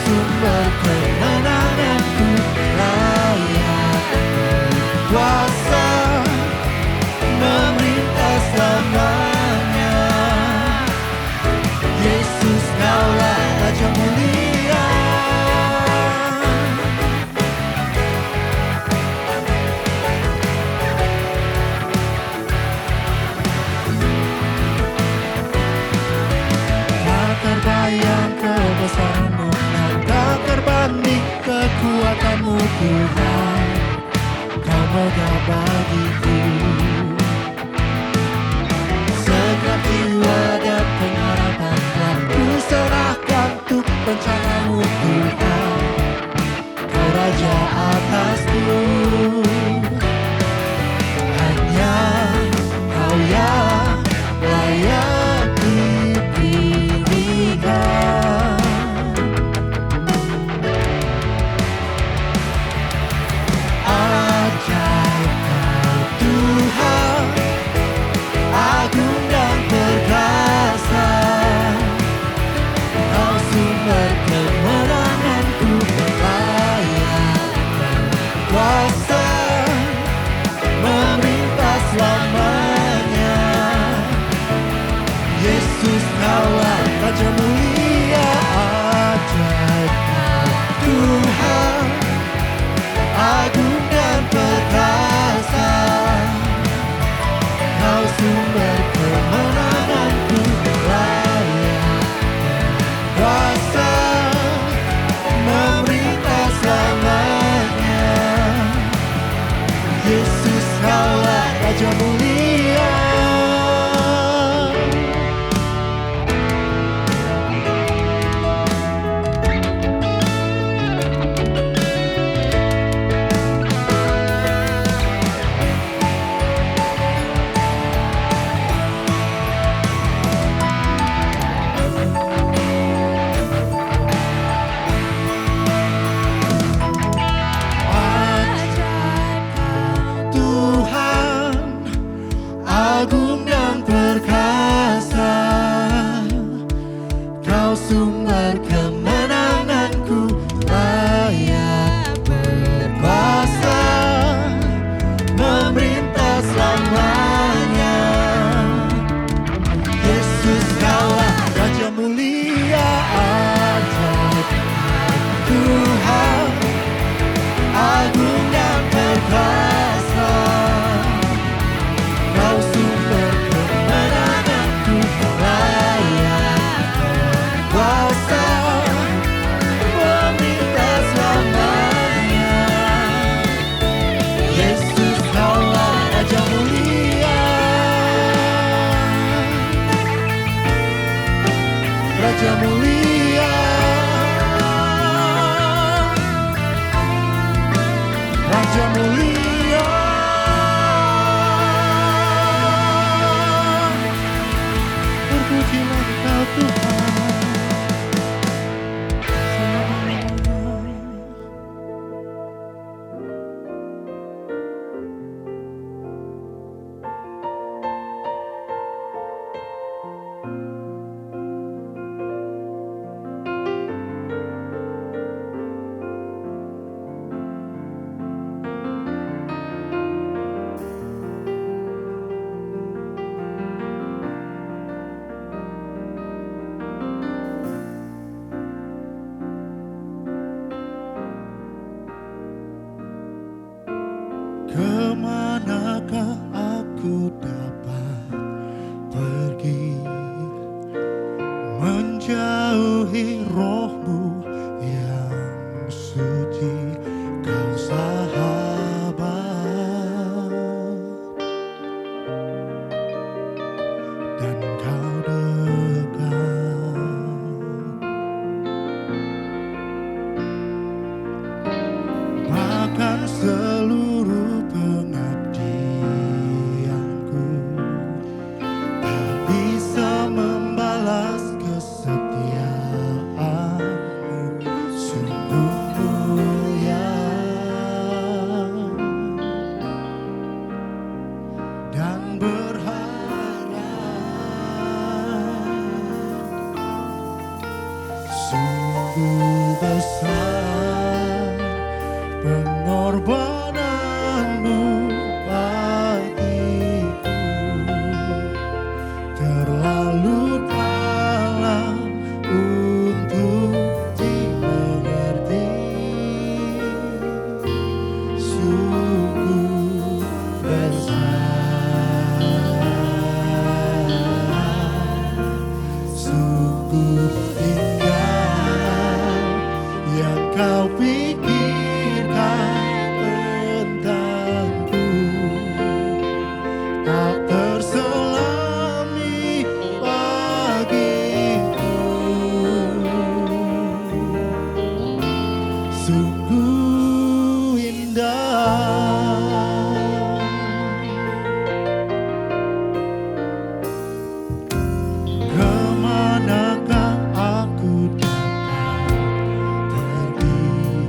sumber kemenanganku, layak kuasa memerintah selamanya. Yesus, Kaulah Raja mulia. Tak terbayang kebesaran-Mu, tak terbanding kekuatan-Mu Tuhan. Kau megah bagiku, segenap jiwa dan pengharapan telah ku serahkan untuk rencana-Mu Tuhan. Kau Raja atasku, hanya Kau yang layak dipilihkan. Ajaib Kau Tuhan, agung dan perkasa. Kau sumber kemenanganku, layak kuasa memerintah selamanya. Yesus, Kaulah Raja mulia. Ajaib Kau Tuhan, agung dan perkasa. Kau sumber kemenanganku, layak kuasa memerintah selamanya. Yesus, Kaulah Raja mulia. Tuhan, agung dan perkasa. Kau sumber kemenanganku, layak berkuasa memerintah selamanya. Yesus, Kaulah Raja mulia. Ajaib Tuhan, agung dan perkasa. Kau sumber kemenanganku, layak kuasa memerintah selamanya. Yesus, Kaulah Raja mulia. Raja mulia, Raja mulia. Terpujilah Engkau Tuhan. Kemanakah aku dapat pergi, menjauhi Roh-Mu yang suci? Kau sahabat dan Kau dekat. Bahkan seluruh pengabdianku tak bisa membalas kesetiaan-Mu. Sungguh mulia dan berharap, sungguh besar besar pengorbananmu bagiku, terlalu dalam untuk dimengerti. Sungguh besar, sungguh indah yang kau pikirkan tentangku, tak terselami bagiku. Sungguh indah. Kemanakah aku dapat pergi,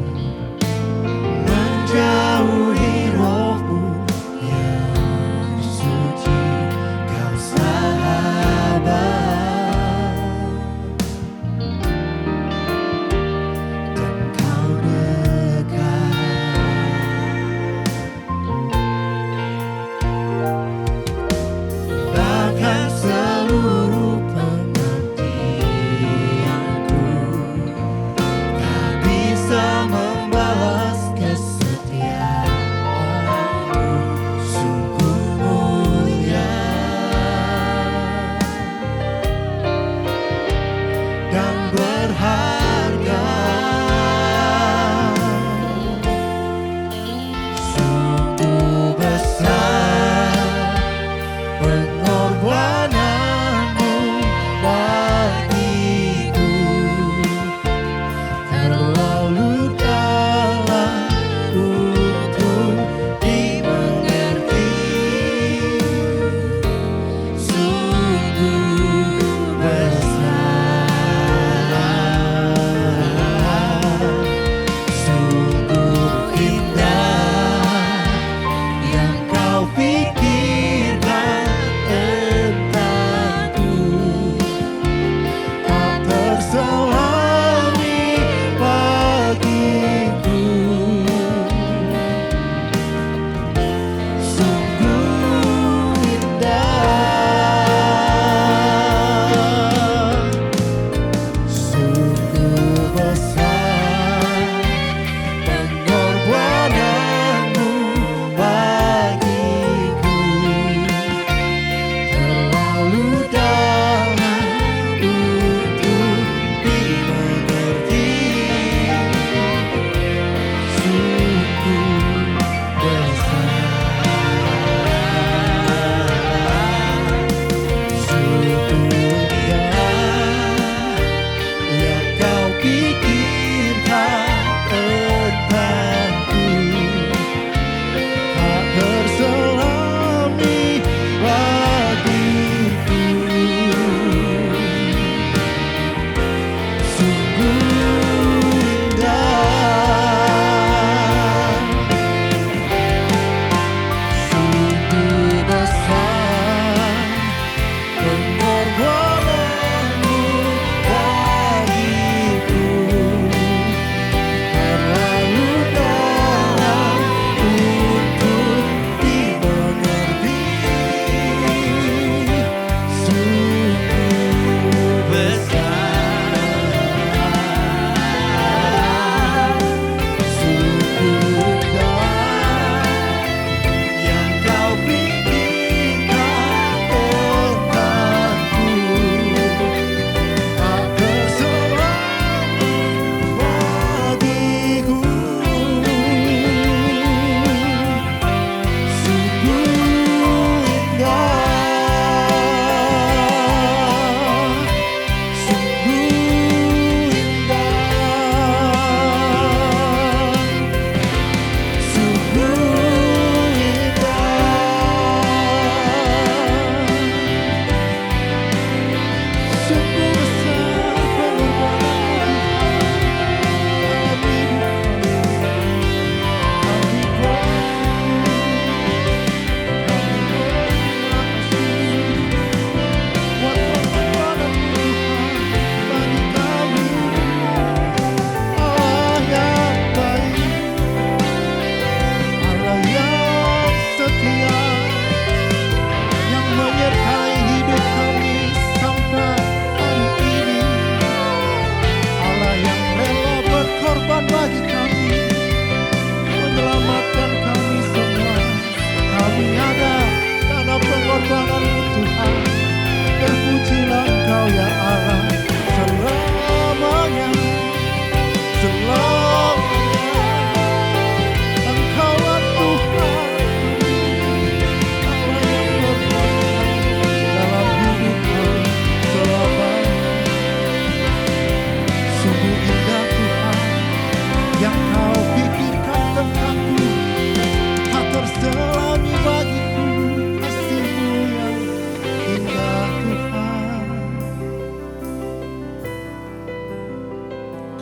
menjauhi rohmu yang suci, kau sahabat, dan kau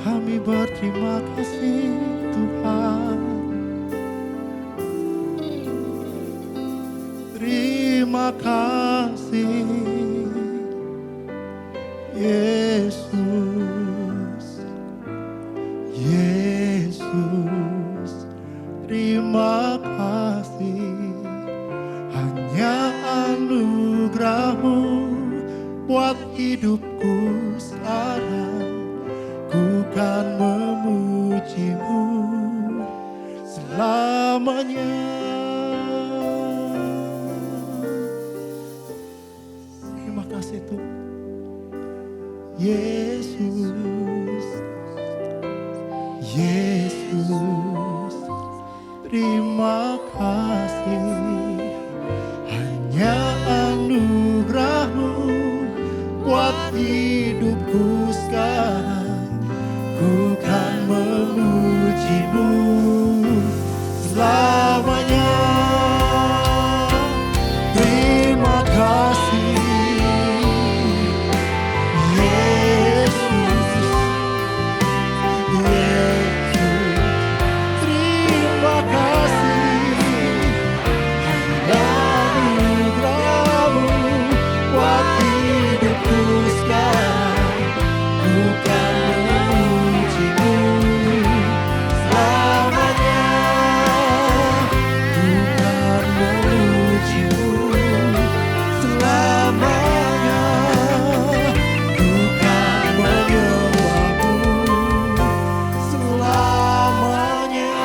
Kami berterima kasih Tuhan. Terima kasih Yesus. Yesus, terima kasih. Hanya anugerah-Mu buat hidupku sekarang. Ku kan memuji-Mu selamanya. Terima kasih Tuhan. Yesus, Yesus, terima kasih. Hanya anugerah-Mu buat hidupku sekarang. Ku kan memuji-Mu selamanya. Terima kasih Yesus, Yesus, terima kasih. Hanya anugerah-Mu buat hidupku sekarang. Ku kan memuji-Mu selamanya. Ku kan memuji-Mu selamanya. Ku kan menyembah-Mu selamanya.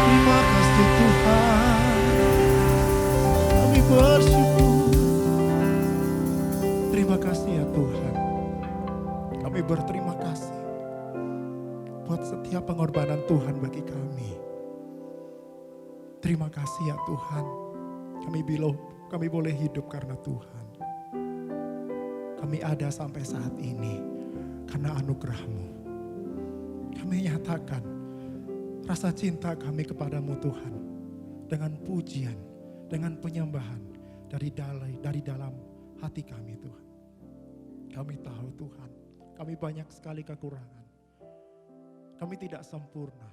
Terima kasih Tuhan. Kami bersyukur. Terima kasih ya Tuhan. Kami berterima kasih buat setiap pengorbanan Tuhan bagi kami. Terima kasih ya Tuhan. Kami boleh hidup karena Tuhan. Kami ada sampai saat ini karena anugerah-Mu. Kami nyatakan rasa cinta kami kepadamu Tuhan. Dengan pujian, dengan penyembahan dari dalam hati kami Tuhan. Kami tahu Tuhan, kami banyak sekali kekurangan. Kami tidak sempurna.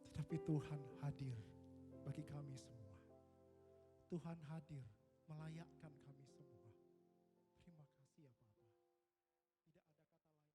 Tetapi Tuhan hadir bagi kami semua. Tuhan hadir melayakkan kami semua. Terima kasih ya Bapa. Tidak ada kata lain.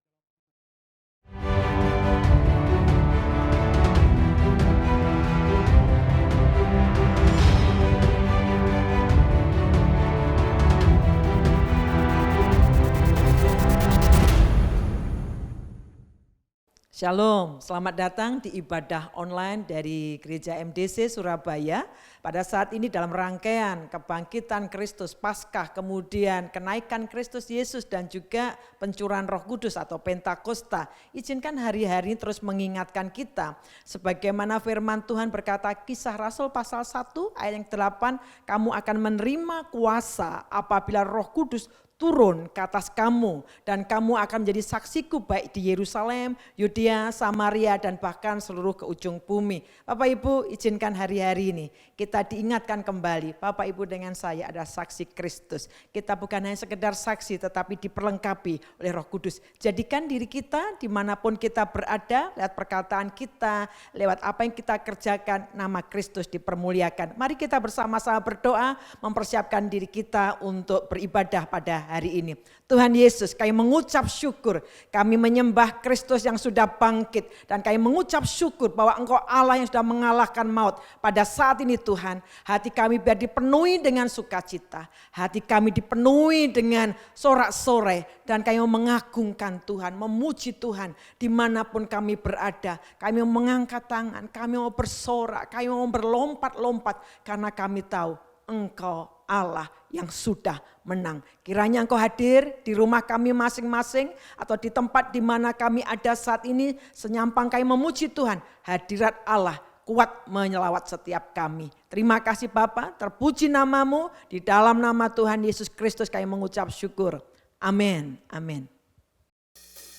Shalom, selamat datang di ibadah online dari Gereja MDC Surabaya. Pada saat ini dalam rangkaian kebangkitan Kristus Paskah, kemudian kenaikan Kristus Yesus dan juga pencurahan Roh Kudus atau Pentakosta. Izinkan hari-hari terus mengingatkan kita. Sebagaimana firman Tuhan berkata, Kisah Rasul pasal 1 ayat yang 8, kamu akan menerima kuasa apabila Roh Kudus turun ke atas kamu dan kamu akan menjadi saksiku baik di Yerusalem, Yudea, Samaria dan bahkan seluruh ke ujung bumi. Bapak Ibu, izinkan hari-hari ini kita diingatkan kembali, Bapak Ibu dengan saya adalah saksi Kristus. Kita bukan hanya sekedar saksi tetapi diperlengkapi oleh Roh Kudus. Jadikan diri kita dimanapun kita berada, lewat perkataan kita, lewat apa yang kita kerjakan, nama Kristus dipermuliakan. Mari kita bersama-sama berdoa, mempersiapkan diri kita untuk beribadah pada hari ini. Tuhan Yesus, kami mengucap syukur, kami menyembah Kristus yang sudah bangkit dan kami mengucap syukur bahwa Engkau Allah yang sudah mengalahkan maut. Pada saat ini Tuhan, hati kami biar dipenuhi dengan sukacita, hati kami dipenuhi dengan sorak-sorai dan kami mengagungkan Tuhan, memuji Tuhan dimanapun kami berada. Kami mau mengangkat tangan, kami mau bersorak, kami mau berlompat-lompat karena kami tahu Engkau Allah yang sudah menang. Kiranya Engkau hadir di rumah kami masing-masing atau di tempat di mana kami ada saat ini, senyampang kami memuji Tuhan, hadirat Allah kuat menyelawat setiap kami. Terima kasih Bapa, terpuji nama-Mu, di dalam nama Tuhan Yesus Kristus kami mengucap syukur. Amin. Amin.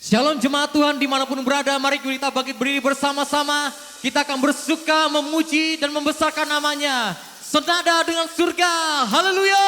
Shalom jemaat Tuhan dimanapun berada, mari kita bangkit berdiri bersama-sama. Kita akan bersuka memuji dan membesarkan namanya. Senada dengan surga, haleluya.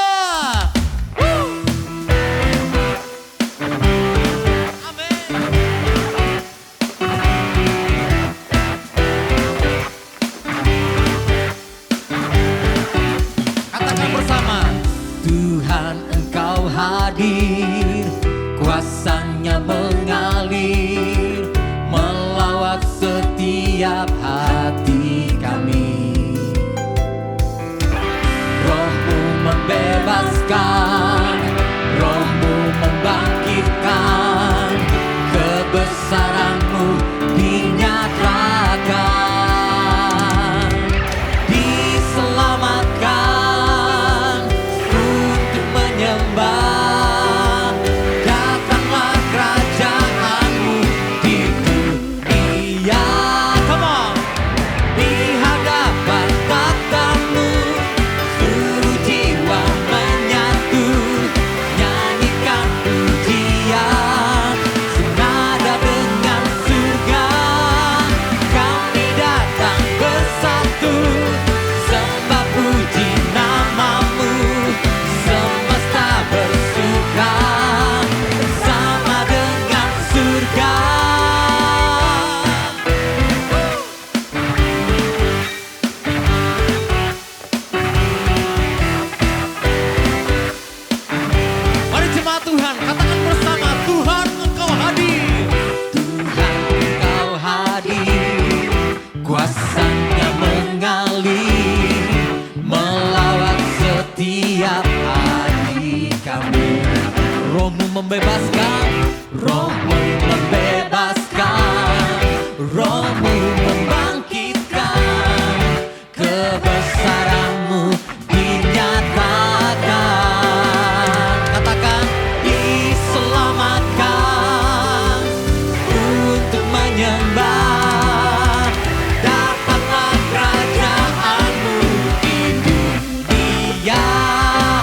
Engkau hadir, kuasanya mengalir, melawat setiap hati kami. Roh-Mu membebaskan, Roh-Mu membangkitkan, kebesaran-Mu dinyatakan, diselamatkan untuk menyembah. Datanglah kerajaan-Mu di dunia. Come on. Di hadapan takhta-Mu, seluruh jiwa menyatu, nyanyikan pujian senada dengan surga. Kami datang bersatu, sembah puji nama-Mu, semesta bersuka bersama dengan surga. Mari jemaat Tuhan, katakan bersama, Tuhan Engkau hadir. Tuhan Engkau hadir, kuasanya mengalir, melawat setiap hati kami. Roh-Mu membebaskan, Roh-Mu membebaskan, Roh-Mu membangkitkan, kebesaran-Mu dinyatakan. Katakan, diselamatkan untuk menyembah. Datanglah kerajaan-Mu di dunia.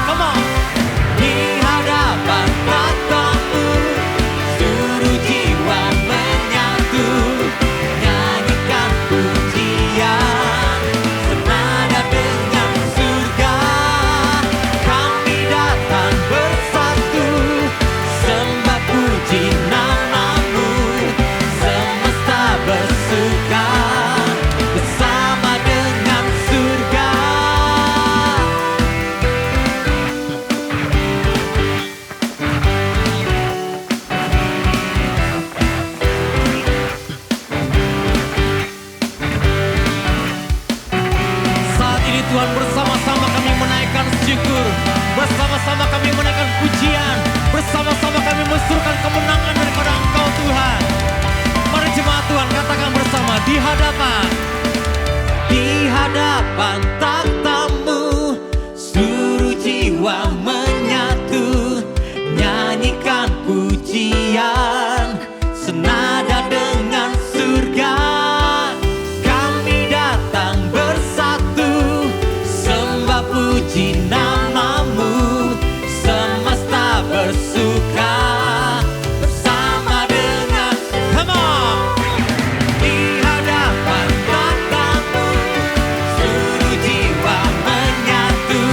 Come on. Di hadapan takhta-Mu, seluruh jiwa menyatu, nyanyikan pujian senada dengan surga. Kami datang bersatu, sembah puji nama-Mu, semesta bersuka bersama dengan surga. Saat ini Tuhan, bersama-sama kami menaikkan syukur, bersama-sama kami menaikkan pujian, bersama-sama kami mensuruhkan kemenangan daripada Engkau Tuhan. Mari jemaat Tuhan, katakan bersama, di hadapan takhta-Mu, seluruh jiwa menyatu, nyanyikan pujian senada dengan surga. Kami datang bersatu, sembah puji nama-Mu, semesta bersuka bersama dengan, come on. Di hadapan takhta-Mu, seluruh jiwa menyatu,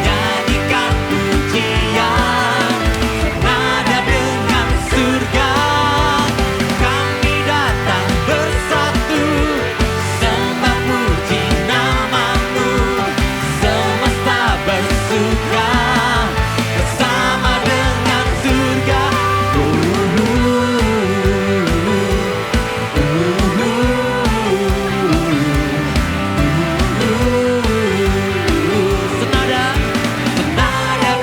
nyanyikan pujian senada dengan surga. Kami datang bersatu, sembah puji nama-Mu, semesta bersuka bersama dengan surga. Senada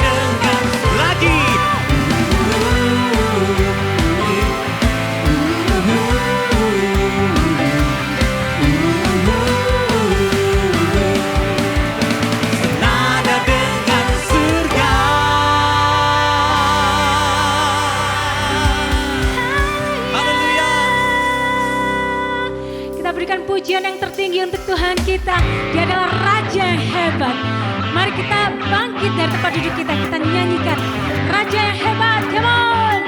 dengan lagi. Senada dengan surga. Haleluya. Kita berikan pujian yang tertinggi untuk Tuhan kita. Dia adalah Raja yang hebat. Mari kita bangkit dari tempat duduk kita. Kita nyanyikan Raja yang hebat. Come on.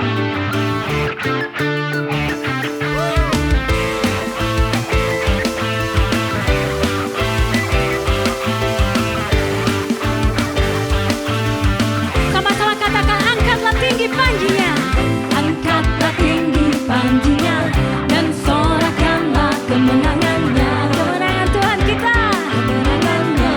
Sama-sama katakan, angkatlah tinggi panjinya. Angkatlah tinggi panjinya dan sorakanlah kemenangannya. Kemenangan Tuhan kita, kemenangannya.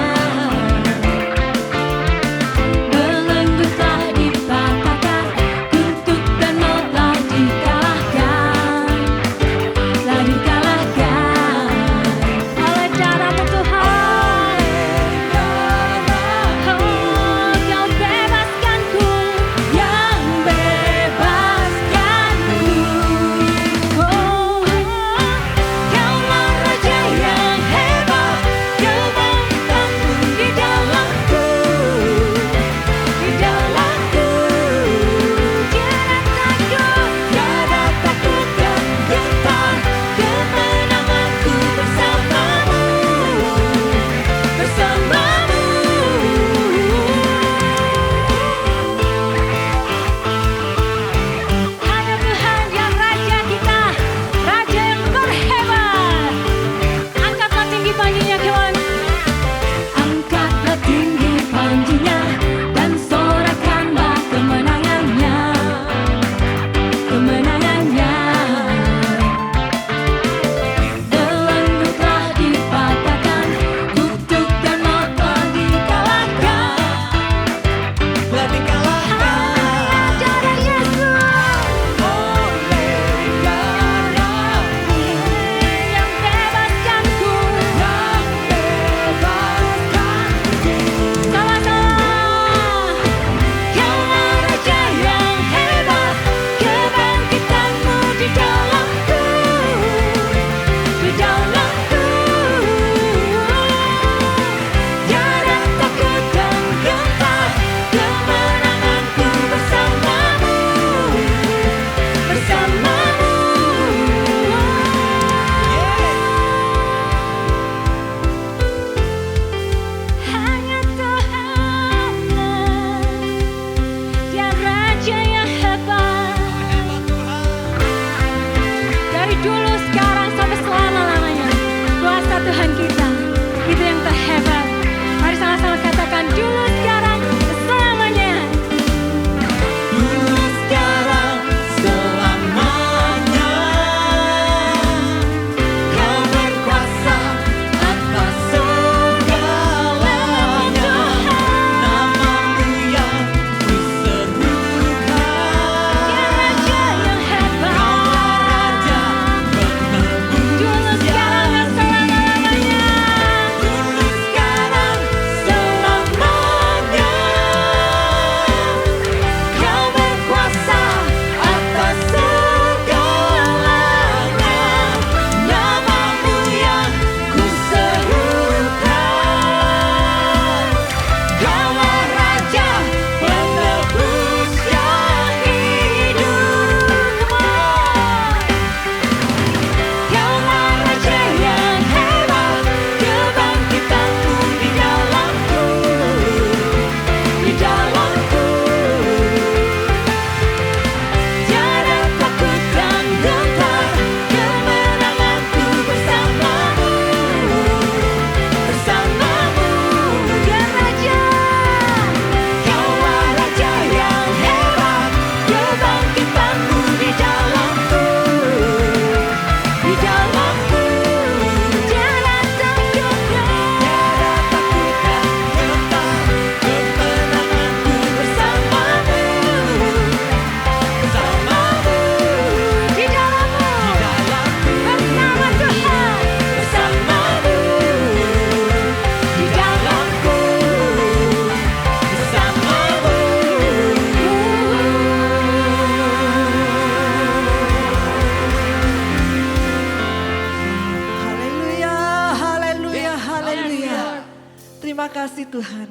Tuhan.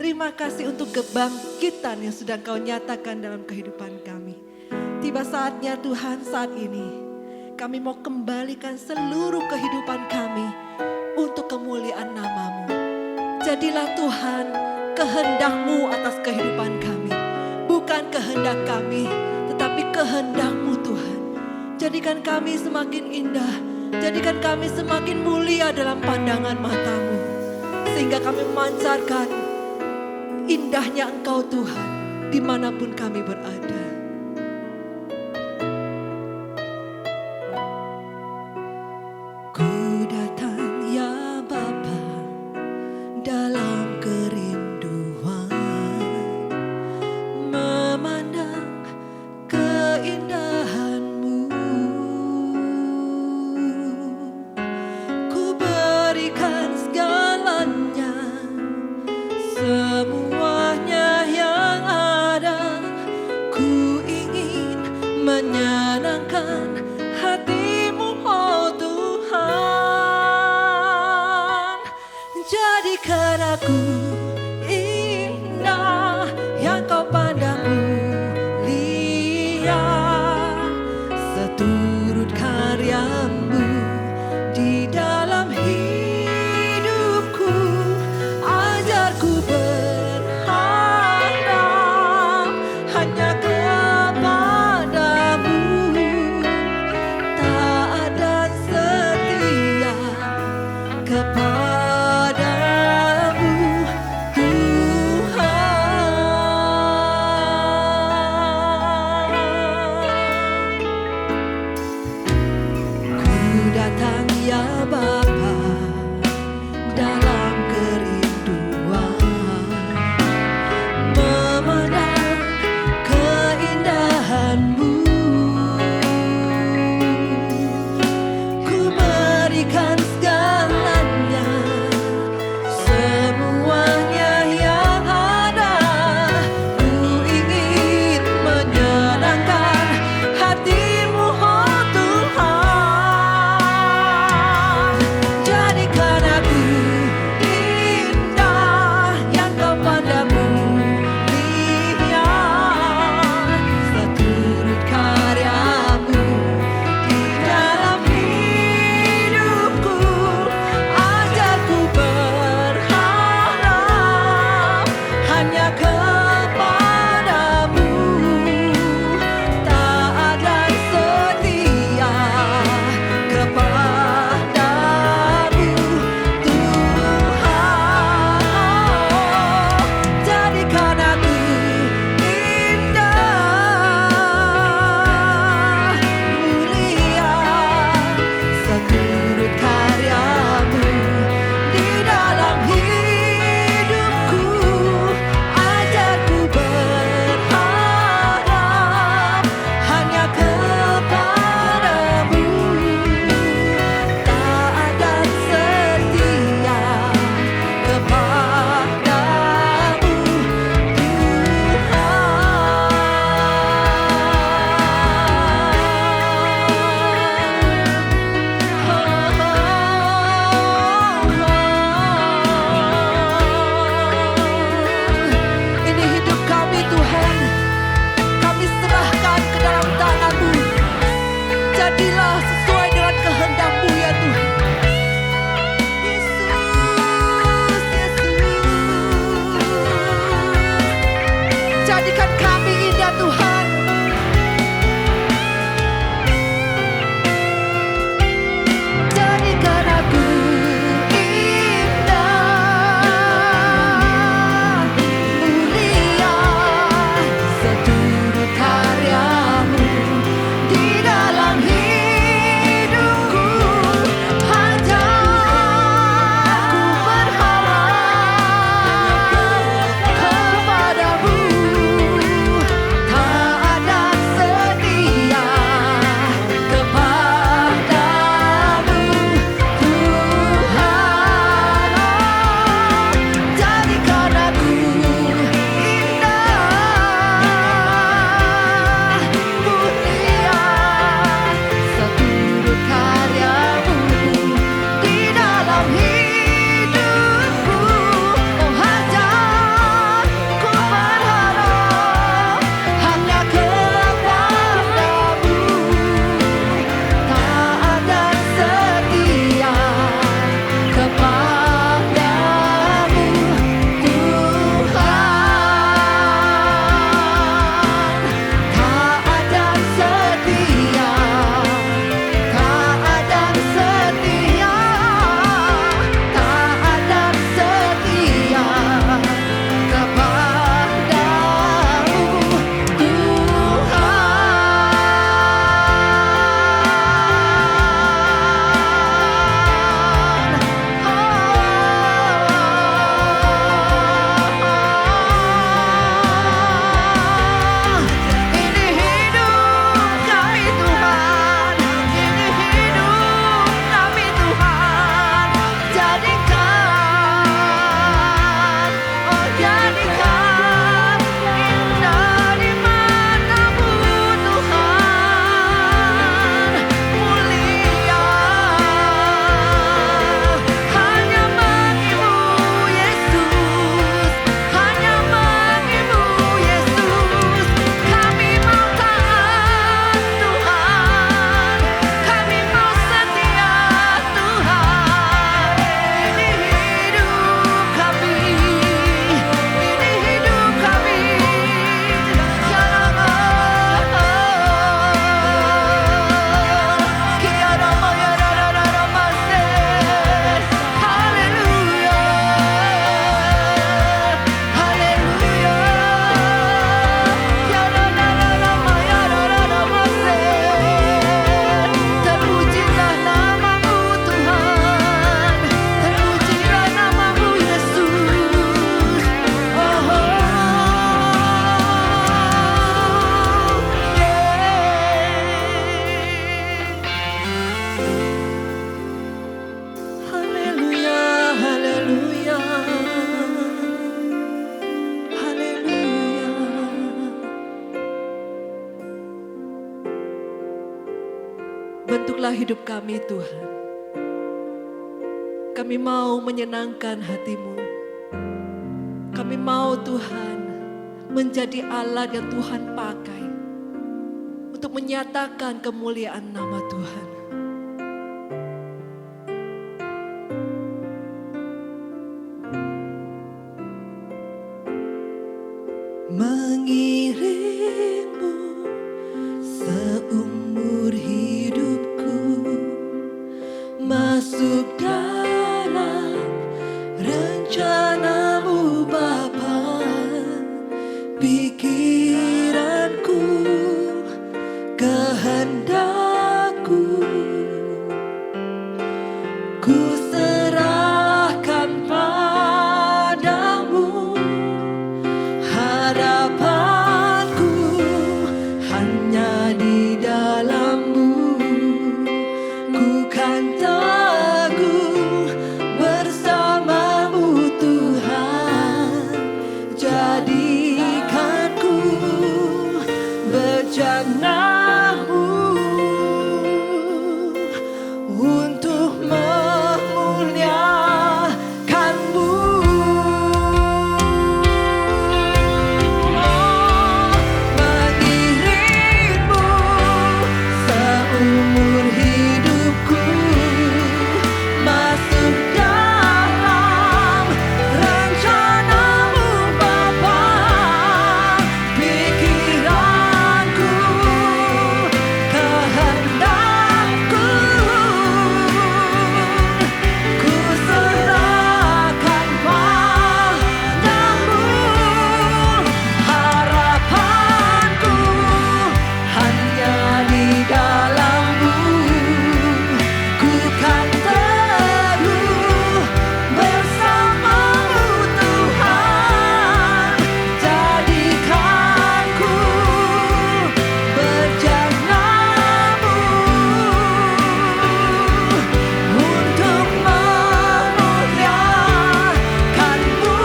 Terima kasih untuk kebangkitan yang sudah Kau nyatakan dalam kehidupan kami. Tiba saatnya Tuhan, saat ini kami mau kembalikan seluruh kehidupan kami untuk kemuliaan nama-Mu. Jadilah Tuhan kehendak-Mu atas kehidupan kami. Bukan kehendak kami, tetapi kehendak-Mu Tuhan. Jadikan kami semakin indah, jadikan kami semakin mulia dalam pandangan mata-Mu. Sehingga kami memancarkan indahnya Engkau Tuhan, dimanapun kami berada. Ku datang ya Bapa dalam kerinduan, memandang keindahan-Mu. Ku berikan segalanya, semuanya yang ada. Ku bentuklah hidup kami Tuhan. Kami mau menyenangkan hati-Mu. Kami mau Tuhan menjadi alat yang Tuhan pakai untuk menyatakan kemuliaan nama Tuhan. Mengiringmu seumur hidupku, masuk dalam rencana-Mu Bapa. Pikiranku, kehendakku, ku serahkan padamu. Harapanku hanya di dalam-Mu. Ku kan teguh bersama-Mu Tuhan. Jadikanku bejana-Mu untuk memuliakan-Mu. Mengiringmu seumur hidupku, masuk dalam rencana-Mu Bapa. Pikiranku, kehendakku, ku serahkan padamu. Harapanku hanya di dalam-Mu. Ku kan teguh bersama-Mu Tuhan. Jadikanku bejana-Mu untuk memuliakan-Mu.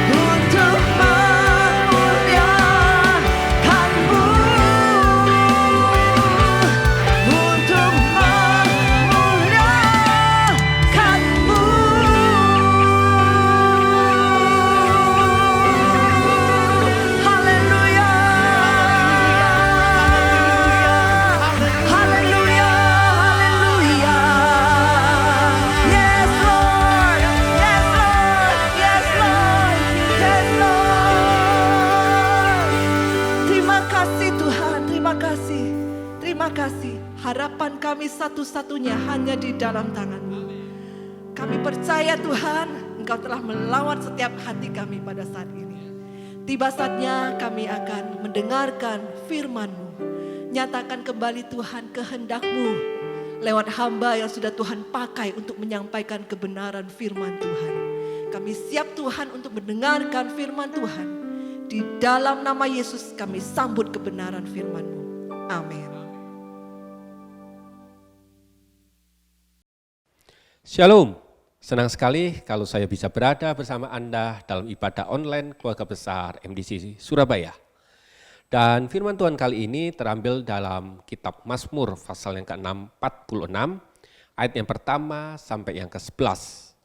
Untuk memuliakan-Mu. Untuk memuliakan-Mu. Haleluya. Haleluya. Haleluya. Yes Lord. Yes Lord. Yes Lord. Yes Lord. Terima kasih Tuhan. Terima kasih. Terima kasih. Harapan kami satu-satunya hanya di dalam tangan-Mu. Kami percaya Tuhan, Engkau telah melawan setiap hati kami pada saat ini. Tiba saatnya kami akan mendengarkan firman-Mu. Nyatakan kembali Tuhan kehendak-Mu lewat hamba yang sudah Tuhan pakai untuk menyampaikan kebenaran firman Tuhan. Kami siap Tuhan untuk mendengarkan firman Tuhan. Di dalam nama Yesus kami sambut kebenaran firman-Mu. Amin. Shalom, senang sekali kalau saya bisa berada bersama Anda dalam ibadah online Keluarga Besar MDC Surabaya. Dan firman Tuhan kali ini terambil dalam kitab Mazmur pasal yang ke-46 ayat yang pertama sampai yang ke-11.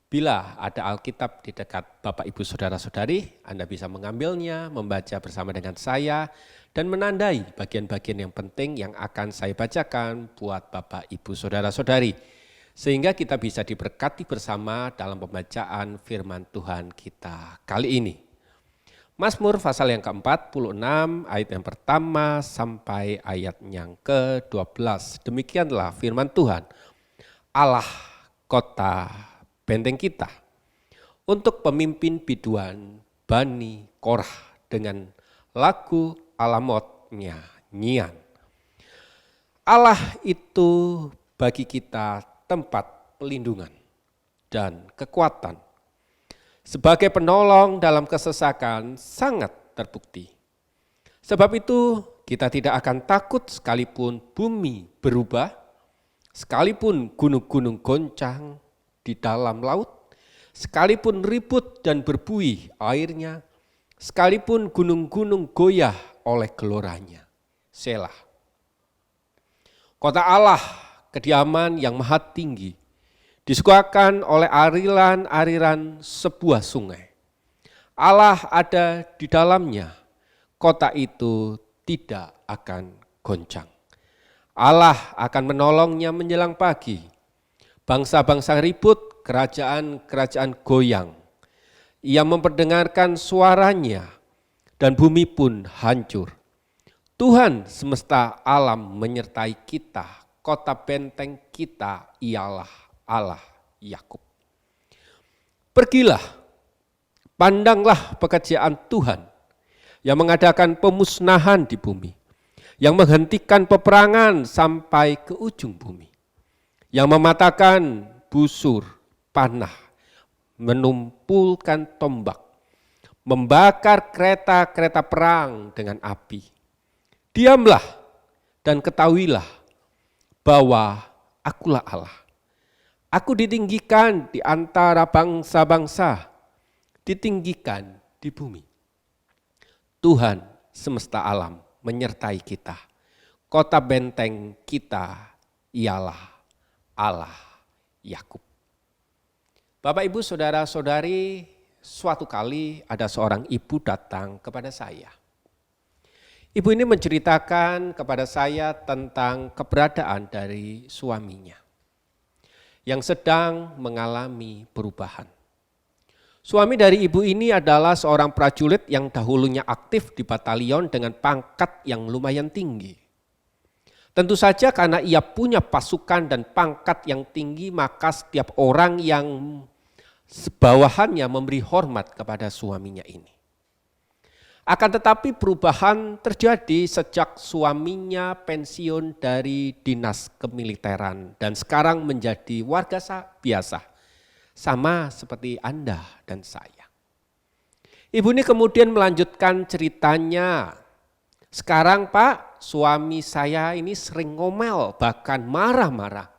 Bila ada Alkitab di dekat Bapak Ibu Saudara-saudari, Anda bisa mengambilnya, membaca bersama dengan saya, dan menandai bagian-bagian yang penting yang akan saya bacakan buat Bapak Ibu Saudara-saudari. Sehingga kita bisa diberkati bersama dalam pembacaan firman Tuhan kita kali ini. Mazmur pasal yang ke-46 ayat yang pertama sampai ayat yang ke-12. Demikianlah firman Tuhan. Allah kota benteng kita. Untuk pemimpin biduan Bani Korah dengan lagu alamotnya nyian. Allah itu bagi kita tempat pelindungan dan kekuatan. Sebagai penolong dalam kesesakan sangat terbukti. Sebab itu kita tidak akan takut sekalipun bumi berubah, sekalipun gunung-gunung goncang di dalam laut, sekalipun ribut dan berbuih airnya, sekalipun gunung-gunung goyah oleh geloranya. Selah. Kota Allah, kediaman yang maha tinggi, disuguhkan oleh aliran-aliran sebuah sungai. Allah ada di dalamnya, kota itu tidak akan goncang. Allah akan menolongnya menjelang pagi. Bangsa-bangsa ribut, kerajaan-kerajaan goyang. Ia memperdengarkan suaranya dan bumi pun hancur. Tuhan semesta alam menyertai kita, kota benteng kita ialah Allah Yakub. Pergilah, pandanglah pekerjaan Tuhan yang mengadakan pemusnahan di bumi, yang menghentikan peperangan sampai ke ujung bumi, yang mematahkan busur panah, menumpulkan tombak, membakar kereta-kereta perang dengan api. Diamlah dan ketahuilah bahwa akulah Allah. Aku ditinggikan di antara bangsa-bangsa, ditinggikan di bumi. Tuhan semesta alam menyertai kita. Kota benteng kita ialah Allah Yakub. Bapak, Ibu, saudara-saudari, suatu kali ada seorang ibu datang kepada saya. Ibu ini menceritakan kepada saya tentang keberadaan dari suaminya yang sedang mengalami perubahan. Suami dari ibu ini adalah seorang prajurit yang dahulunya aktif di batalion dengan pangkat yang lumayan tinggi. Tentu saja karena ia punya pasukan dan pangkat yang tinggi, maka setiap orang yang sebawahannya memberi hormat kepada suaminya ini. Akan tetapi perubahan terjadi sejak suaminya pensiun dari dinas kemiliteran dan sekarang menjadi warga biasa, sama seperti Anda dan saya. Ibu ini kemudian melanjutkan ceritanya. Sekarang Pak, suami saya ini sering ngomel, bahkan marah-marah.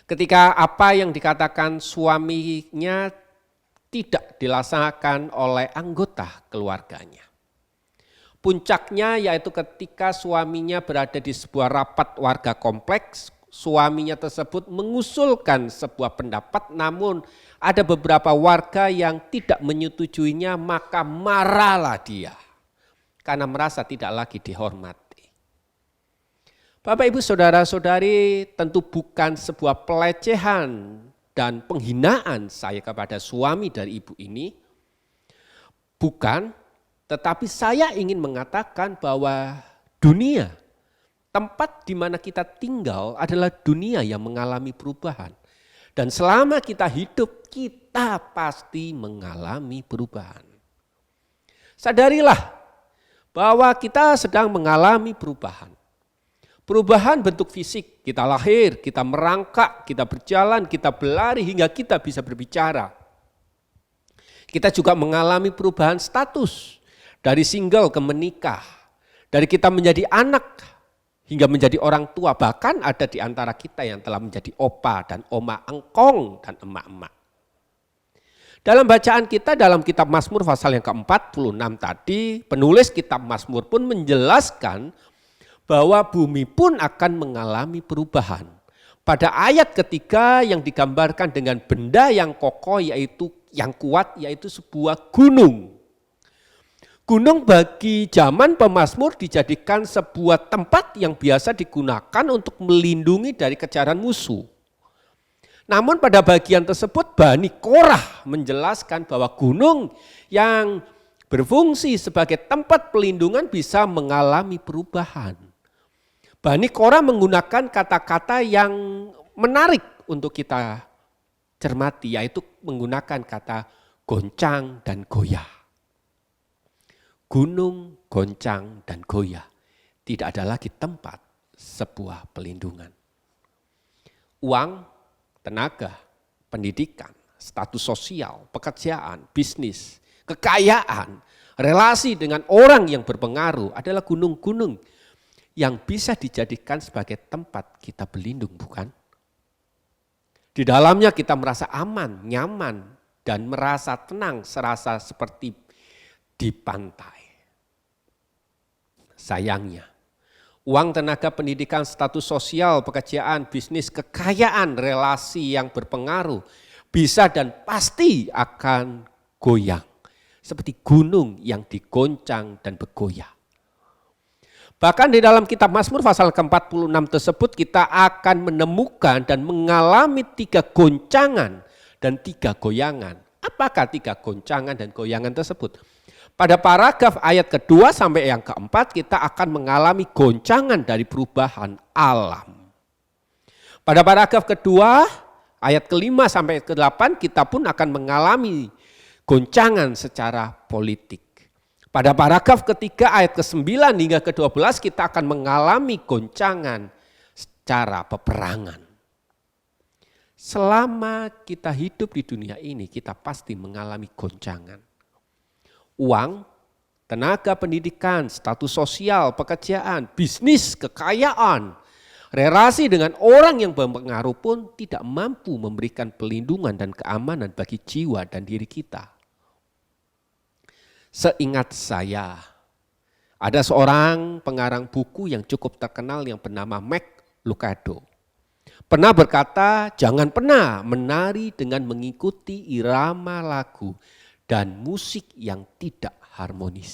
Ketika apa yang dikatakan suaminya tidak dilaksanakan oleh anggota keluarganya. Puncaknya yaitu ketika suaminya berada di sebuah rapat warga kompleks, suaminya tersebut mengusulkan sebuah pendapat, namun ada beberapa warga yang tidak menyetujuinya, maka marahlah dia karena merasa tidak lagi dihormati. Bapak, Ibu, saudara-saudari, tentu bukan sebuah pelecehan dan penghinaan saya kepada suami dari ibu ini, bukan, tetapi saya ingin mengatakan bahwa dunia, tempat di mana kita tinggal adalah dunia yang mengalami perubahan. Dan selama kita hidup, kita pasti mengalami perubahan. Sadarilah bahwa kita sedang mengalami perubahan. Perubahan bentuk fisik, kita lahir, kita merangkak, kita berjalan, kita berlari hingga kita bisa berbicara. Kita juga mengalami perubahan status, dari single ke menikah, dari kita menjadi anak hingga menjadi orang tua, bahkan ada di antara kita yang telah menjadi opa dan oma, engkong dan emak-emak. Dalam bacaan kita dalam kitab Mazmur pasal yang ke-46 tadi, penulis kitab Mazmur pun menjelaskan bahwa bumi pun akan mengalami perubahan. Pada ayat ketiga yang digambarkan dengan benda yang kokoh, yaitu yang kuat, yaitu sebuah gunung. Gunung bagi zaman pemazmur dijadikan sebuah tempat yang biasa digunakan untuk melindungi dari kejaran musuh. Namun pada bagian tersebut Bani Korah menjelaskan bahwa gunung yang berfungsi sebagai tempat pelindungan bisa mengalami perubahan. Bani Korah menggunakan kata-kata yang menarik untuk kita cermati, yaitu menggunakan kata goncang dan goyah. Gunung, goncang, dan goyah. Tidak ada lagi tempat sebuah pelindungan. Uang, tenaga, pendidikan, status sosial, pekerjaan, bisnis, kekayaan, relasi dengan orang yang berpengaruh adalah gunung-gunung yang bisa dijadikan sebagai tempat kita berlindung, bukan? Di dalamnya kita merasa aman, nyaman, dan merasa tenang, serasa seperti di pantai. sayangnya, uang, tenaga pendidikan, status sosial, pekerjaan, bisnis, kekayaan, relasi yang berpengaruh bisa dan pasti akan goyang. Seperti gunung yang digoncang dan bergoyah. Bahkan di dalam kitab Mazmur pasal ke-46 tersebut kita akan menemukan dan mengalami 3 goncangan dan 3 goyangan. Apakah 3 goncangan dan goyangan tersebut? Pada paragraf ayat kedua sampai yang keempat kita akan mengalami goncangan dari perubahan alam. Pada paragraf kedua ayat ke-5 sampai ke-8 kita pun akan mengalami goncangan secara politik. Pada paragraf ketiga ayat ke-9 hingga ke-12 kita akan mengalami goncangan secara peperangan. Selama kita hidup di dunia ini kita pasti mengalami goncangan. Uang, tenaga pendidikan, status sosial, pekerjaan, bisnis, kekayaan, relasi dengan orang yang berpengaruh pun tidak mampu memberikan pelindungan dan keamanan bagi jiwa dan diri kita. Seingat saya, ada seorang pengarang buku yang cukup terkenal yang bernama Mac Lucado. Pernah berkata, jangan pernah menari dengan mengikuti irama lagu dan musik yang tidak harmonis.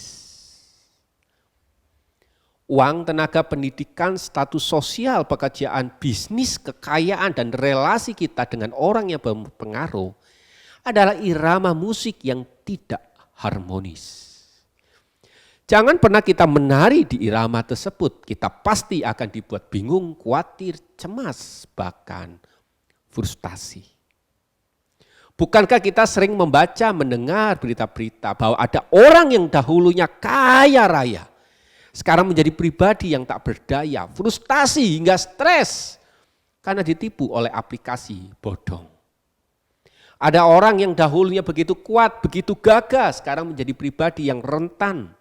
Uang, tenaga pendidikan, status sosial, pekerjaan, bisnis, kekayaan, dan relasi kita dengan orang yang berpengaruh adalah irama musik yang tidak harmonis. Jangan pernah kita menari di irama tersebut, kita pasti akan dibuat bingung, khawatir, cemas, bahkan frustasi. Bukankah kita sering membaca, mendengar berita-berita bahwa ada orang yang dahulunya kaya raya, sekarang menjadi pribadi yang tak berdaya, frustasi hingga stres karena ditipu oleh aplikasi bodong. Ada orang yang dahulunya begitu kuat, begitu gagah, sekarang menjadi pribadi yang rentan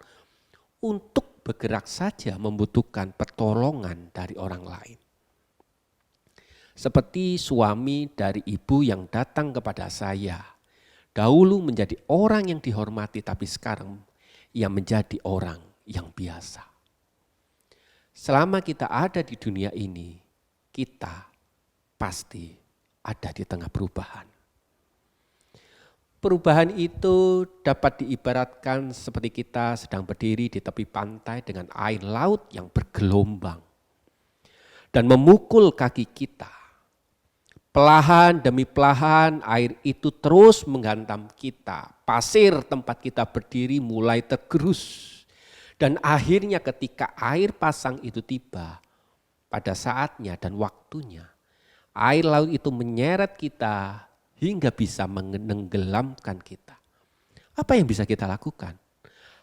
untuk bergerak saja membutuhkan pertolongan dari orang lain. Seperti suami dari ibu yang datang kepada saya, dahulu menjadi orang yang dihormati tapi sekarang ia menjadi orang yang biasa. Selama kita ada di dunia ini, kita pasti ada di tengah perubahan. Perubahan itu dapat diibaratkan seperti kita sedang berdiri di tepi pantai dengan air laut yang bergelombang dan memukul kaki kita. Pelahan demi pelahan air itu terus menghantam kita. Pasir tempat kita berdiri mulai tergerus. Dan akhirnya ketika air pasang itu tiba, pada saatnya dan waktunya, air laut itu menyeret kita hingga bisa menenggelamkan kita. Apa yang bisa kita lakukan?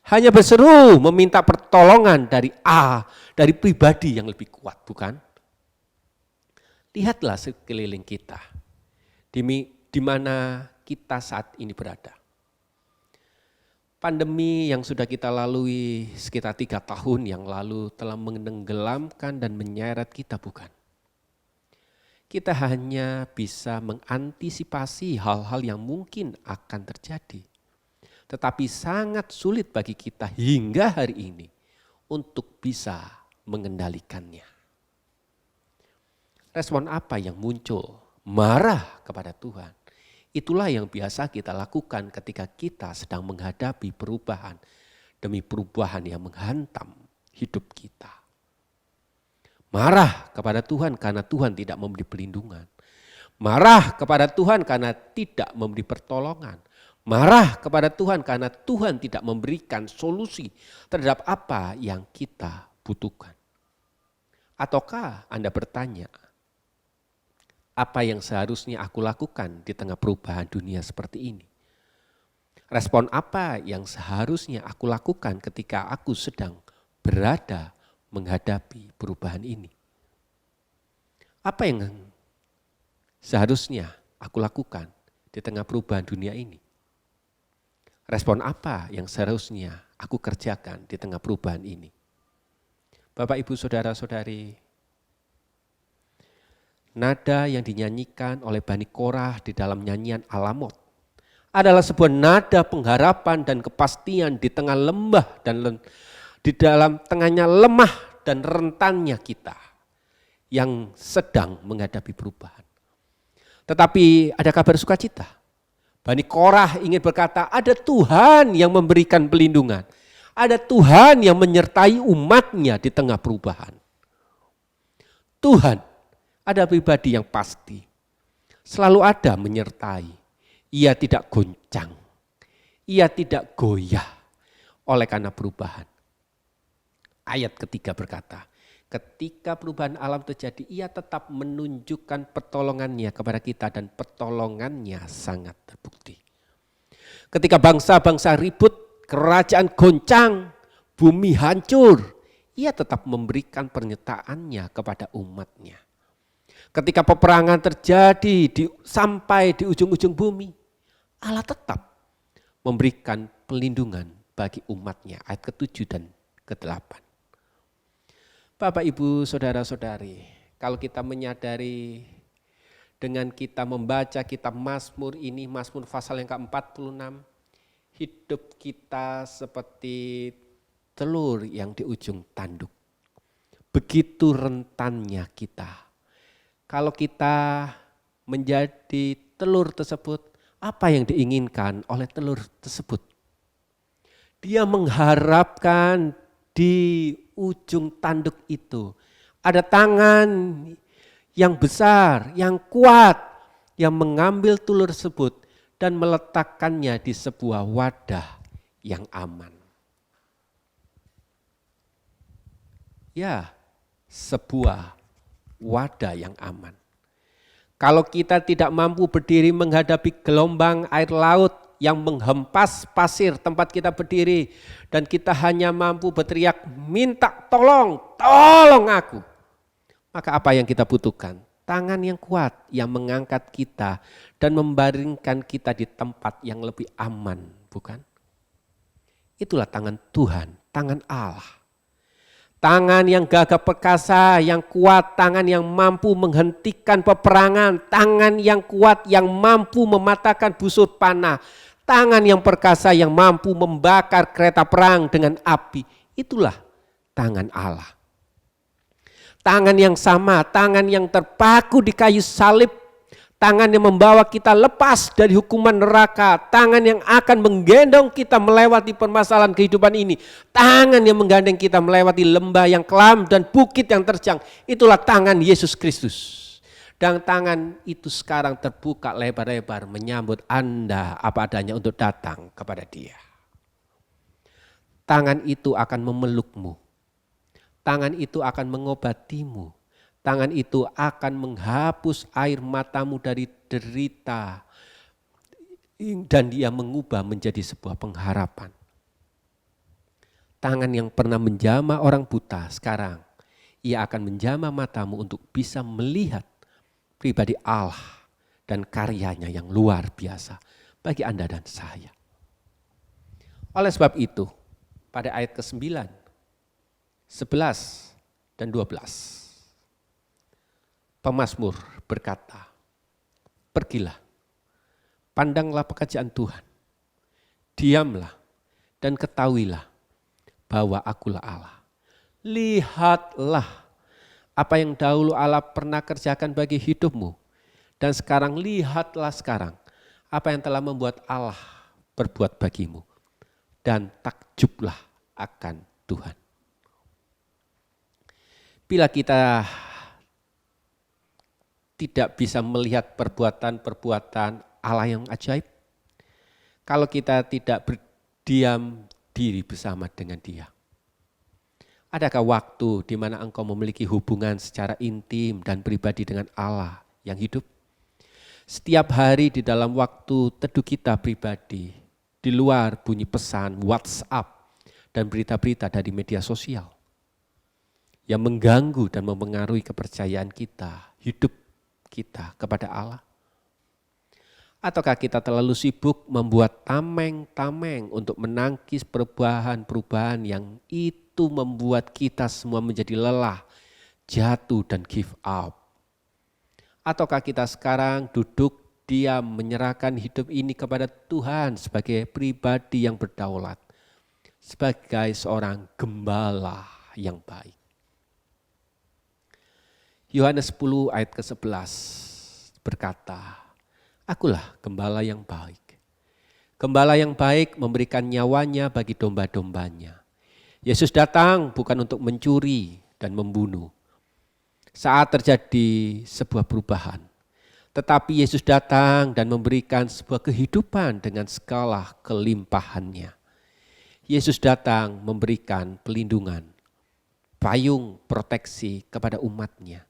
Hanya berseru meminta pertolongan dari pribadi yang lebih kuat, bukan? Lihatlah sekeliling kita, di mana kita saat ini berada. Pandemi yang sudah kita lalui sekitar 3 tahun yang lalu telah menenggelamkan dan menyeret kita, bukan? Kita hanya bisa mengantisipasi hal-hal yang mungkin akan terjadi. Tetapi sangat sulit bagi kita hingga hari ini untuk bisa mengendalikannya. Respon apa yang muncul? Marah kepada Tuhan. Itulah yang biasa kita lakukan ketika kita sedang menghadapi perubahan demi perubahan yang menghantam hidup kita. Marah kepada Tuhan karena Tuhan tidak memberi pelindungan. Marah kepada Tuhan karena tidak memberi pertolongan. Marah kepada Tuhan karena Tuhan tidak memberikan solusi terhadap apa yang kita butuhkan. Ataukah Anda bertanya, apa yang seharusnya aku lakukan di tengah perubahan dunia seperti ini? Respon apa yang seharusnya aku lakukan ketika aku sedang berada menghadapi perubahan ini? Apa yang seharusnya aku lakukan di tengah perubahan dunia ini? Respon apa yang seharusnya aku kerjakan di tengah perubahan ini? Bapak, Ibu, Saudara-saudari, nada yang dinyanyikan oleh Bani Korah di dalam nyanyian Alamot adalah sebuah nada pengharapan dan kepastian di tengah lembah di dalam tengahnya lemah dan rentannya kita yang sedang menghadapi perubahan. Tetapi ada kabar sukacita. Bani Korah ingin berkata, ada Tuhan yang memberikan pelindungan. Ada Tuhan yang menyertai umatnya di tengah perubahan. Tuhan ada pribadi yang pasti. Selalu ada menyertai. Ia tidak goncang. Ia tidak goyah oleh karena perubahan. Ayat ketiga berkata, ketika perubahan alam terjadi, ia tetap menunjukkan pertolongannya kepada kita dan pertolongannya sangat terbukti. Ketika bangsa-bangsa ribut, kerajaan goncang, bumi hancur, ia tetap memberikan pernyataannya kepada umatnya. Ketika peperangan terjadi sampai di ujung-ujung bumi, Allah tetap memberikan pelindungan bagi umatnya. Ayat ke-7 dan ke-8. Bapak, Ibu, Saudara-saudari, kalau kita menyadari dengan kita membaca kitab Mazmur ini, Mazmur pasal yang ke-46, hidup kita seperti telur yang di ujung tanduk. Begitu rentannya kita. Kalau kita menjadi telur tersebut, apa yang diinginkan oleh telur tersebut? Dia mengharapkan di ujung tanduk itu ada tangan yang besar, yang kuat, yang mengambil telur tersebut dan meletakkannya di sebuah wadah yang aman. Ya, sebuah wadah yang aman. Kalau kita tidak mampu berdiri menghadapi gelombang air laut yang menghempas pasir tempat kita berdiri, dan kita hanya mampu berteriak, minta tolong, tolong aku. Maka apa yang kita butuhkan? Tangan yang kuat yang mengangkat kita dan membaringkan kita di tempat yang lebih aman, bukan? Itulah tangan Tuhan, tangan Allah. Tangan yang gagah perkasa, yang kuat, tangan yang mampu menghentikan peperangan, tangan yang kuat yang mampu mematahkan busur panah, tangan yang perkasa yang mampu membakar kereta perang dengan api. Itulah tangan Allah. Tangan yang sama, tangan yang terpaku di kayu salib, tangan yang membawa kita lepas dari hukuman neraka, tangan yang akan menggendong kita melewati permasalahan kehidupan ini, tangan yang menggandeng kita melewati lembah yang kelam dan bukit yang terjang. Itulah tangan Yesus Kristus. Dan tangan itu sekarang terbuka lebar-lebar menyambut Anda apa adanya untuk datang kepada Dia. Tangan itu akan memelukmu. Tangan itu akan mengobatimu. Tangan itu akan menghapus air matamu dari derita. Dan Dia mengubah menjadi sebuah pengharapan. Tangan yang pernah menjamah orang buta sekarang, Ia akan menjamah matamu untuk bisa melihat pribadi Allah dan karyanya yang luar biasa bagi Anda dan saya. Oleh sebab itu, pada ayat ke-9, 11 dan 12, pemazmur berkata, pergilah, pandanglah pekerjaan Tuhan, diamlah dan ketahuilah bahwa akulah Allah. Lihatlah apa yang dahulu Allah pernah kerjakan bagi hidupmu, dan sekarang lihatlah sekarang apa yang telah membuat Allah berbuat bagimu, dan takjublah akan Tuhan. Bila kita tidak bisa melihat perbuatan-perbuatan Allah yang ajaib, kalau kita tidak berdiam diri bersama dengan Dia, adakah waktu di mana engkau memiliki hubungan secara intim dan pribadi dengan Allah yang hidup? Setiap hari di dalam waktu teduh kita pribadi, di luar bunyi pesan WhatsApp dan berita-berita dari media sosial yang mengganggu dan mempengaruhi kepercayaan kita, hidup kita kepada Allah? Ataukah kita terlalu sibuk membuat tameng-tameng untuk menangkis perubahan-perubahan yang itu membuat kita semua menjadi lelah, jatuh dan give up? Ataukah kita sekarang duduk diam menyerahkan hidup ini kepada Tuhan sebagai pribadi yang berdaulat, sebagai seorang gembala yang baik. Yohanes 10 ayat ke-11 berkata, "Akulah gembala yang baik. Gembala yang baik memberikan nyawanya bagi domba-dombanya." Yesus datang bukan untuk mencuri dan membunuh. Saat terjadi sebuah perubahan, tetapi Yesus datang dan memberikan sebuah kehidupan dengan segala kelimpahannya. Yesus datang memberikan pelindungan, payung proteksi kepada umatnya,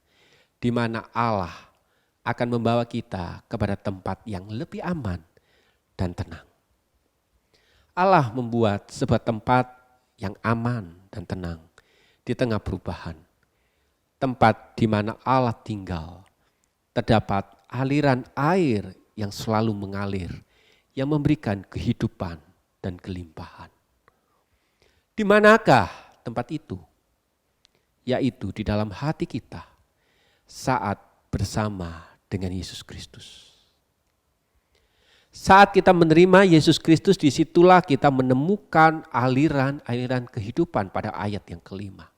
di mana Allah akan membawa kita kepada tempat yang lebih aman dan tenang. Allah membuat sebuah tempat yang aman dan tenang di tengah perubahan. Tempat di mana Allah tinggal, terdapat aliran air yang selalu mengalir, yang memberikan kehidupan dan kelimpahan. Di manakah tempat itu? Yaitu di dalam hati kita saat bersama dengan Yesus Kristus. Saat kita menerima Yesus Kristus, disitulah kita menemukan aliran-aliran kehidupan pada ayat yang kelima.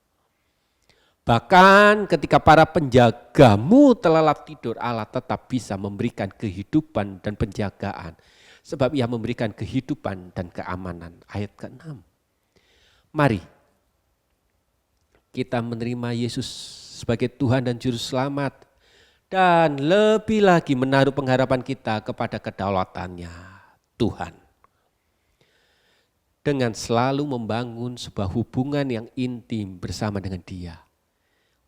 Bahkan ketika para penjagamu terlelap tidur, Allah tetap bisa memberikan kehidupan dan penjagaan. Sebab Ia memberikan kehidupan dan keamanan. Ayat ke-6. Mari kita menerima Yesus sebagai Tuhan dan Juru Selamat. Dan lebih lagi menaruh pengharapan kita kepada kedaulatannya Tuhan. Dengan selalu membangun sebuah hubungan yang intim bersama dengan Dia.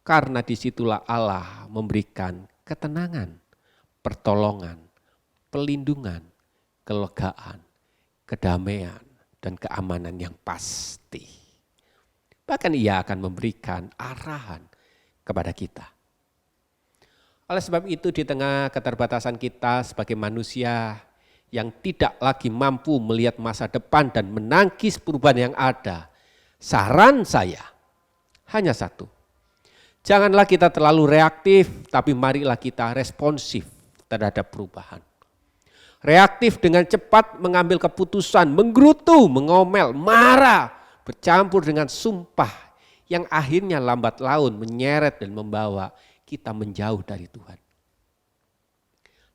Karena disitulah Allah memberikan ketenangan, pertolongan, pelindungan, kelegaan, kedamaian, dan keamanan yang pasti. Bahkan Ia akan memberikan arahan kepada kita. Oleh sebab itu di tengah keterbatasan kita sebagai manusia yang tidak lagi mampu melihat masa depan dan menangkis perubahan yang ada, saran saya hanya satu. Janganlah kita terlalu reaktif, tapi marilah kita responsif terhadap perubahan. Reaktif dengan cepat mengambil keputusan, menggerutu, mengomel, marah, bercampur dengan sumpah yang akhirnya lambat laun menyeret dan membawa kita menjauh dari Tuhan.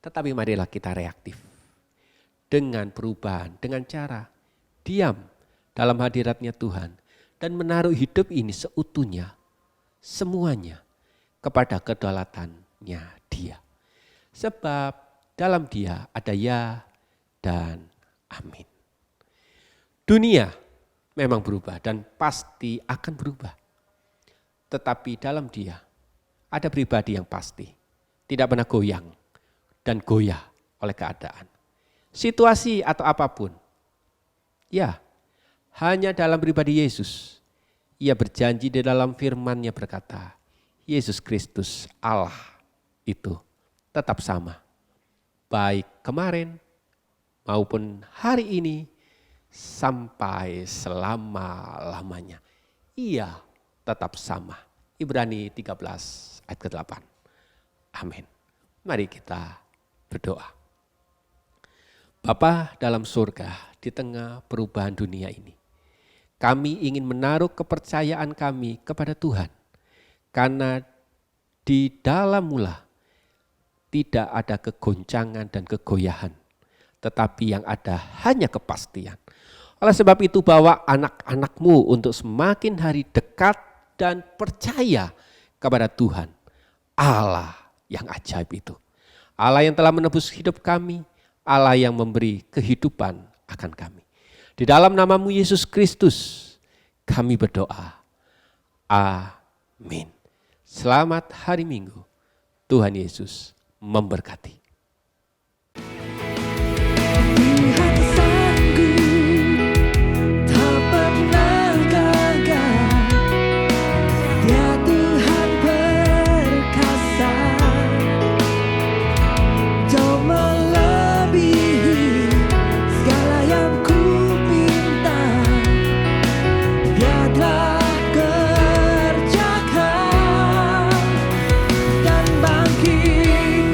Tetapi marilah kita reaktif dengan perubahan, dengan cara diam dalam hadiratnya Tuhan dan menaruh hidup ini seutuhnya, semuanya kepada kedaulatannya Dia. Sebab dalam Dia ada ya dan amin. Dunia memang berubah dan pasti akan berubah. Tetapi dalam Dia ada pribadi yang pasti, tidak pernah goyang dan goyah oleh keadaan. Situasi atau apapun. Ya, hanya dalam pribadi Yesus. Ia berjanji di dalam firman-Nya berkata, Yesus Kristus Allah itu tetap sama. Baik kemarin maupun hari ini sampai selama-lamanya. Ia tetap sama. Ibrani 13 ayat ke-8. Amin. Mari kita berdoa. Bapa dalam surga, di tengah perubahan dunia ini, kami ingin menaruh kepercayaan kami kepada Tuhan. Karena di dalam-Mu tidak ada kegoncangan dan kegoyahan. Tetapi yang ada hanya kepastian. Oleh sebab itu bawa anak-anak-Mu untuk semakin hari dekat dan percaya kepada Tuhan. Allah yang ajaib itu. Allah yang telah menebus hidup kami. Allah yang memberi kehidupan akan kami. Di dalam nama-Mu Yesus Kristus kami berdoa. Amin. Selamat hari Minggu. Tuhan Yesus memberkati. Tuhan sanggup, tak pernah gagal. Dia Tuhan perkasa, jauh melebihi segala yang ku minta. Dia telah kerjakan dan bangkit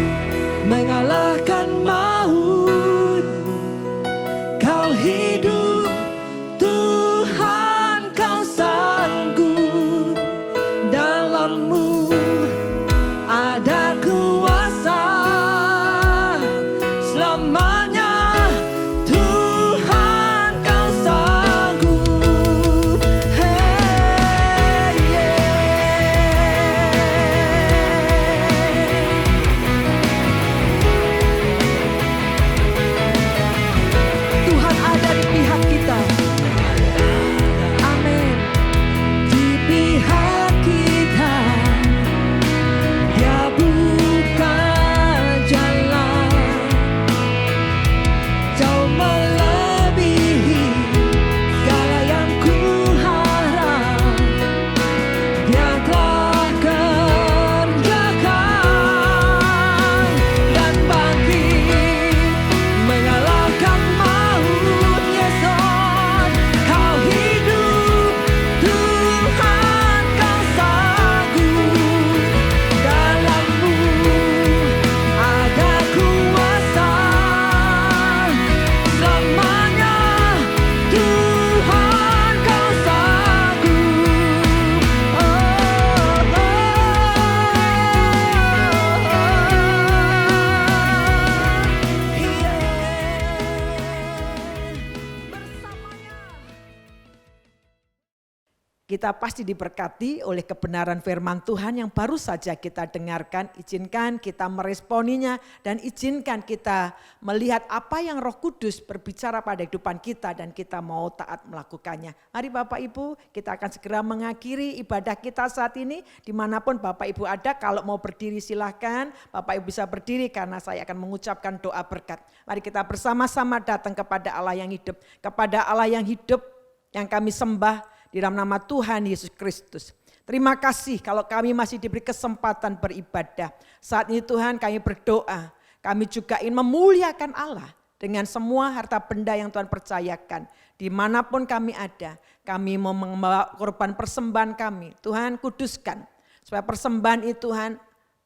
Kita pasti diberkati oleh kebenaran firman Tuhan yang baru saja kita dengarkan. Izinkan kita meresponinya dan izinkan kita melihat apa yang Roh Kudus berbicara pada kehidupan kita dan kita mau taat melakukannya. Mari Bapak Ibu, kita akan segera mengakhiri ibadah kita saat ini. Dimanapun Bapak Ibu ada, kalau mau berdiri silahkan. Bapak Ibu bisa berdiri karena saya akan mengucapkan doa berkat. Mari kita bersama-sama datang kepada Allah yang hidup. Kepada Allah yang hidup yang kami sembah di dalam nama Tuhan Yesus Kristus. Terima kasih kalau kami masih diberi kesempatan beribadah. Saat ini Tuhan kami berdoa, kami juga ingin memuliakan Allah dengan semua harta benda yang Tuhan percayakan. Dimanapun kami ada, kami mau membawa korban persembahan kami. Tuhan kuduskan, supaya persembahan itu Tuhan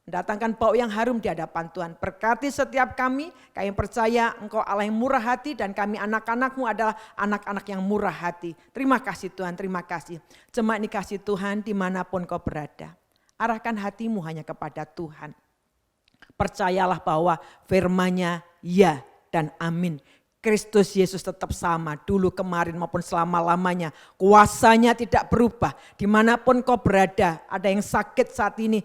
mendatangkan bau yang harum di hadapan Tuhan. Berkati setiap kami percaya Engkau Allah yang murah hati dan kami anak-anak-Mu adalah anak-anak yang murah hati. Terima kasih Tuhan, terima kasih. Jemaat dikasih Tuhan dimanapun kau berada. Arahkan hatimu hanya kepada Tuhan. Percayalah bahwa firman-Nya ya dan amin. Kristus Yesus tetap sama dulu, kemarin maupun selama-lamanya. Kuasanya tidak berubah. Dimanapun kau berada, ada yang sakit saat ini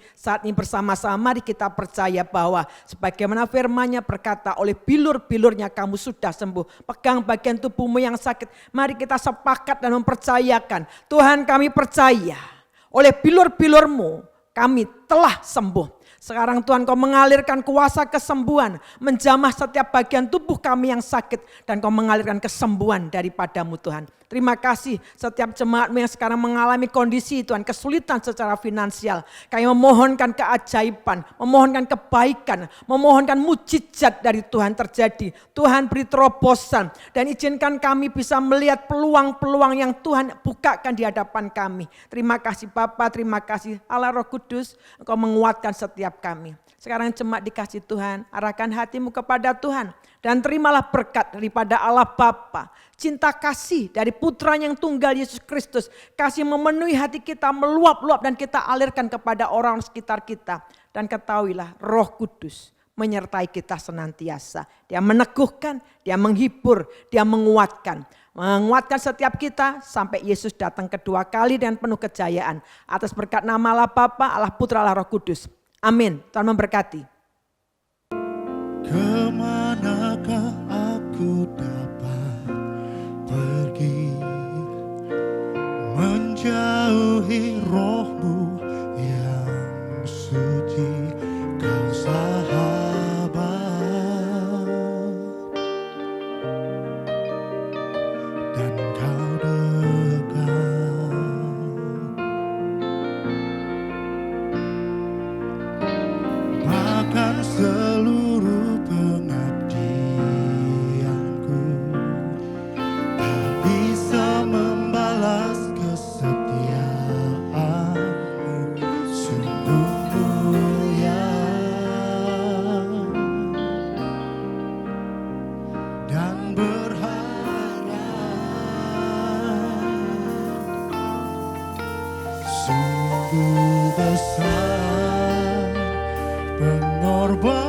bersama-sama mari kita percaya bahwa sebagaimana firman-Nya berkata, oleh bilur-bilurnya kamu sudah sembuh. Pegang bagian tubuhmu yang sakit. Mari kita sepakat dan mempercayakan. Tuhan kami percaya, oleh bilur-bilur-Mu kami telah sembuh. Sekarang Tuhan kau mengalirkan kuasa kesembuhan, menjamah setiap bagian tubuh kami yang sakit dan kau mengalirkan kesembuhan daripada-Mu Tuhan. Terima kasih setiap jemaat-Mu yang sekarang mengalami kondisi Tuhan, kesulitan secara finansial. Kami memohonkan keajaiban, memohonkan kebaikan, memohonkan mujizat dari Tuhan terjadi. Tuhan beri terobosan dan izinkan kami bisa melihat peluang-peluang yang Tuhan bukakan di hadapan kami. Terima kasih Bapa, terima kasih Allah Roh Kudus, Engkau menguatkan setiap kami. Sekarang jemaat dikasih Tuhan, arahkan hatimu kepada Tuhan dan terimalah berkat daripada Allah Bapa, cinta kasih dari Putra-Nya yang tunggal Yesus Kristus, kasih memenuhi hati kita, meluap-luap dan kita alirkan kepada orang sekitar kita. Dan ketahuilah Roh Kudus menyertai kita senantiasa. Dia meneguhkan, dia menghibur, dia menguatkan setiap kita sampai Yesus datang kedua kali dan penuh kejayaan. Atas berkat nama Allah Bapa, Allah Putra, Allah Roh Kudus. Amin. Tuhan memberkati. Kemanakah aku dapat pergi, menjauhi Roh-Mu yang suci, Kau sahabat, dan Kau dekat. Bahkan seluruh pengabdianku tak bisa membalas kesetiaan-Mu, sungguh mulia dan berharga, sungguh besar pengorbanan